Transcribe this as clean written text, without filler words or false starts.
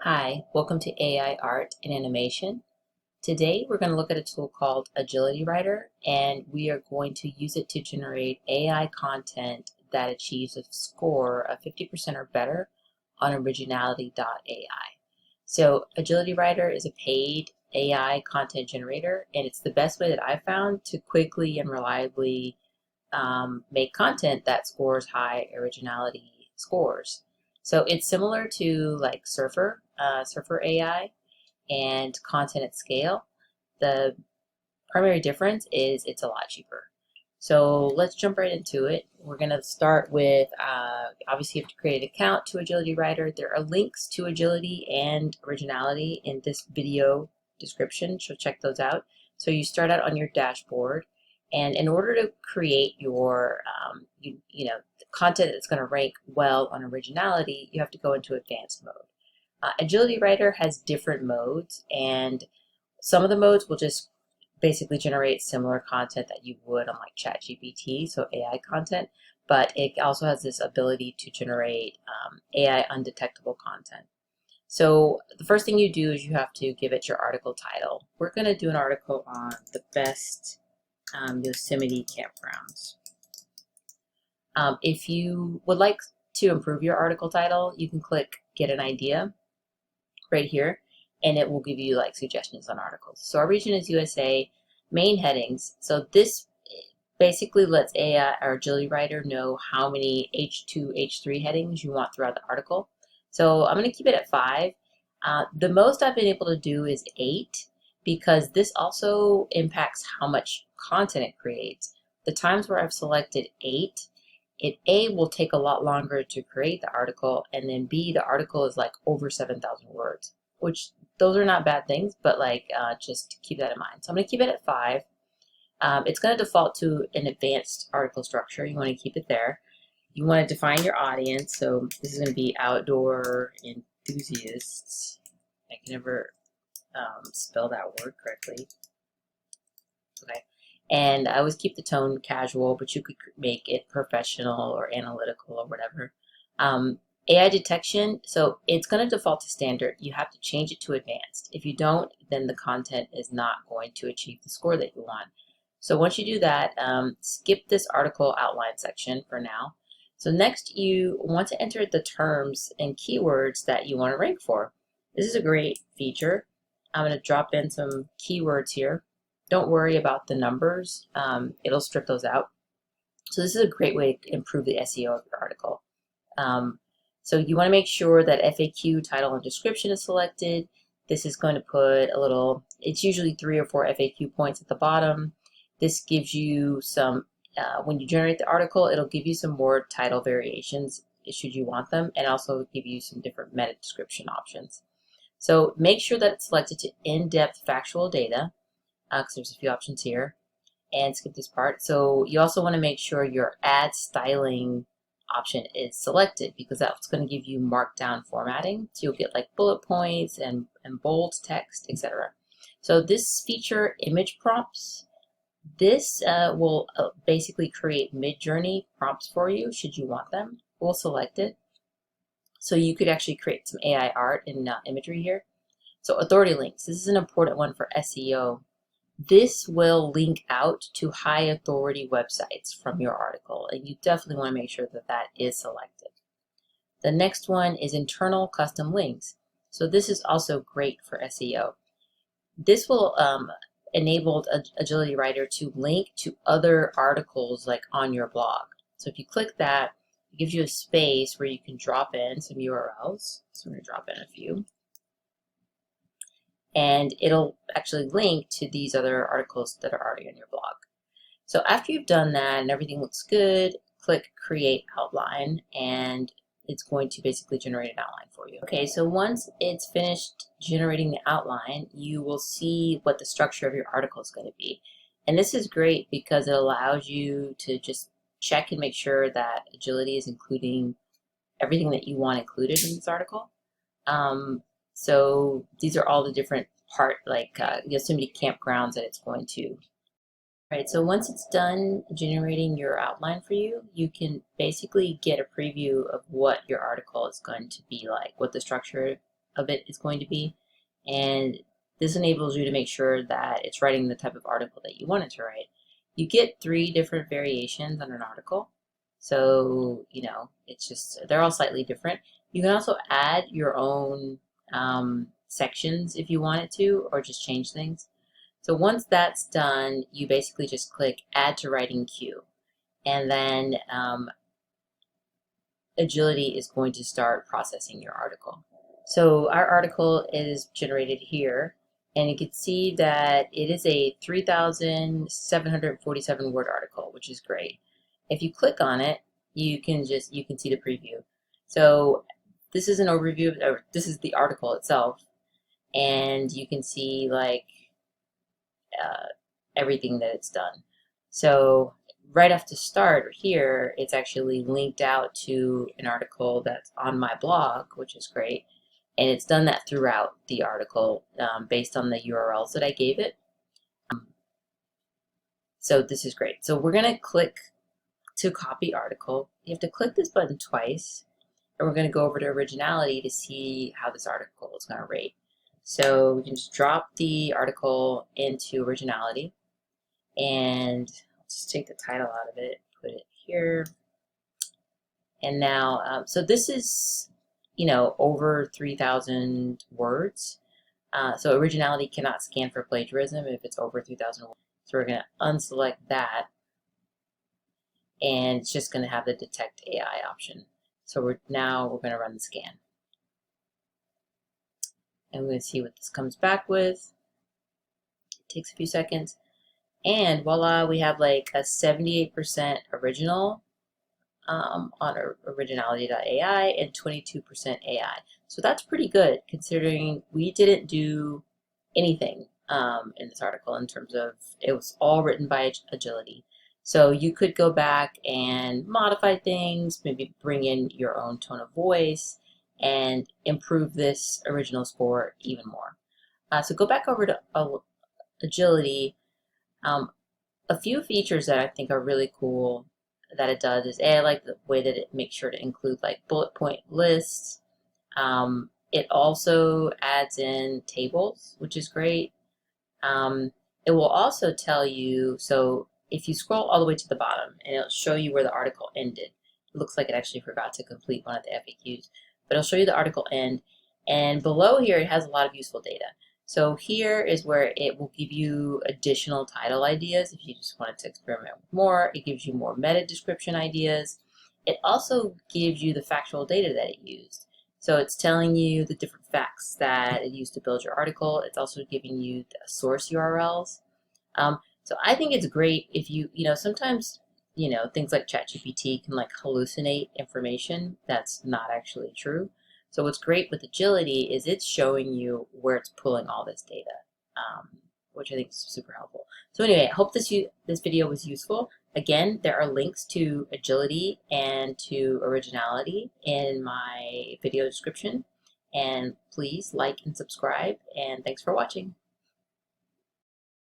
Hi, welcome to AI Art and Animation. Today we're going to look at a tool called Agility Writer, and we are going to use it to generate AI content that achieves a score of 50% or better on Originality.ai. So Agility Writer is a paid AI content generator, and it's the best way that I've found to quickly and reliably make content that scores high originality scores. So it's similar to like SurferAI and ContentAtScale. The primary difference is it's a lot cheaper. So let's jump right into it. We're going to start with, obviously you have to create an account to Agility Writer. There are links to Agility and Originality in this video description, so check those out. So you start out on your dashboard, and in order to create your, the content that's going to rank well on Originality, you have to go into advanced mode. Agility Writer has different modes, and some of the modes will just basically generate similar content that you would on like ChatGPT, so AI content, but it also has this ability to generate AI undetectable content. So the first thing you do is you have to give it your article title. We're going to do an article on the best Yosemite campgrounds. If you would like to improve your article title, you can click Get an Idea right here, and it will give you like suggestions on articles. So our region is USA, main headings. So this basically lets AI or Agility Writer know how many H2, H3 headings you want throughout the article. So I'm going to keep it at 5. The most I've been able to do is 8 because this also impacts how much content it creates. The times where I've selected 8, it A, will take a lot longer to create the article, and then B, the article is like over 7,000 words, which those are not bad things, but like just keep that in mind. So I'm going to keep it at 5. It's going to default to an advanced article structure. You want to keep it there. You want to define your audience. So this is going to be outdoor enthusiasts. I can never spell that word correctly. Okay. And I always keep the tone casual, but you could make it professional or analytical or whatever. AI detection, so it's going to default to standard. You have to change it to advanced. If you don't, then the content is not going to achieve the score that you want. So once you do that, skip this article outline section for now. So next, you want to enter the terms and keywords that you want to rank for. This is a great feature. I'm going to drop in some keywords here. Don't worry about the numbers. It'll strip those out. So this is a great way to improve the SEO of your article. So you want to make sure that FAQ, title, and description is selected. This is going to put a little, it's usually 3 or 4 FAQ points at the bottom. This gives you some, when you generate the article, it'll give you some more title variations should you want them, and also give you some different meta description options. So make sure that it's selected to in-depth factual data, because there's a few options here, and skip this part. So you also want to make sure your ad styling option is selected, because that's going to give you markdown formatting. So you'll get like bullet points and bold text, etc. So this feature, image prompts, this will basically create mid-journey prompts for you should you want them. We'll select it. So you could actually create some AI art and imagery here. So authority links, this is an important one for SEO. This will link out to high authority websites from your article, and you definitely want to make sure that that is selected. The next one is internal custom links. So this is also great for SEO. This will enable Agility Writer to link to other articles like on your blog. So if you click that, it gives you a space where you can drop in some URLs. So I'm going to drop in a few. And it'll actually link to these other articles that are already on your blog. So after you've done that and everything looks good, click Create Outline, and it's going to basically generate an outline for you. Okay, so once it's finished generating the outline, you will see what the structure of your article is going to be. And this is great because it allows you to just check and make sure that Agility is including everything that you want included in this article. So these are all the different Yosemite campgrounds that it's going to. Right, so once it's done generating your outline for you, you can basically get a preview of what your article is going to be like, what the structure of it is going to be. And this enables you to make sure that it's writing the type of article that you want it to write. You get 3 different variations on an article. So, you know, it's just, they're all slightly different. You can also add your own sections if you wanted to, or just change things. So once that's done, you basically just click Add to Writing Queue. And then Agility is going to start processing your article. So our article is generated here, and you can see that it is a 3,747 word article, which is great. If you click on it, you can see the preview. So this is an overview, or this is the article itself, and you can see like everything that it's done. So right off the start here, it's actually linked out to an article that's on my blog, which is great. And it's done that throughout the article based on the URLs that I gave it. So this is great. So we're going to click to copy article. You have to click this button twice, and we're going to go over to Originality to see how this article is going to rate. So we can just drop the article into Originality, and just take the title out of it, put it here. And now, so this is, you know, over 3,000 words. So Originality cannot scan for plagiarism if it's over 3,000 words. So we're going to unselect that, and it's just going to have the Detect AI option. So we're going to run the scan. And we're going to see what this comes back with. It takes a few seconds. And voila, we have like a 78% original on Originality.ai and 22% AI. So that's pretty good considering we didn't do anything in this article in terms of, it was all written by Agility. So you could go back and modify things, maybe bring in your own tone of voice and improve this original score even more. So go back over to Agility. A few features that I think are really cool that it does is I like the way that it makes sure to include like bullet point lists. It also adds in tables, which is great. It will also tell you, so if you scroll all the way to the bottom, and it'll show you where the article ended. It looks like it actually forgot to complete one of the FAQs, but it'll show you the article end. And below here, it has a lot of useful data. So here is where it will give you additional title ideas if you just wanted to experiment with more. It gives you more meta description ideas. It also gives you the factual data that it used. So it's telling you the different facts that it used to build your article. It's also giving you the source URLs. So I think it's great if you know, sometimes, you know, things like ChatGPT can like hallucinate information that's not actually true. So what's great with Agility is it's showing you where it's pulling all this data, which I think is super helpful. So anyway, I hope this video was useful. Again, there are links to Agility and to Originality in my video description. And please like and subscribe, and thanks for watching.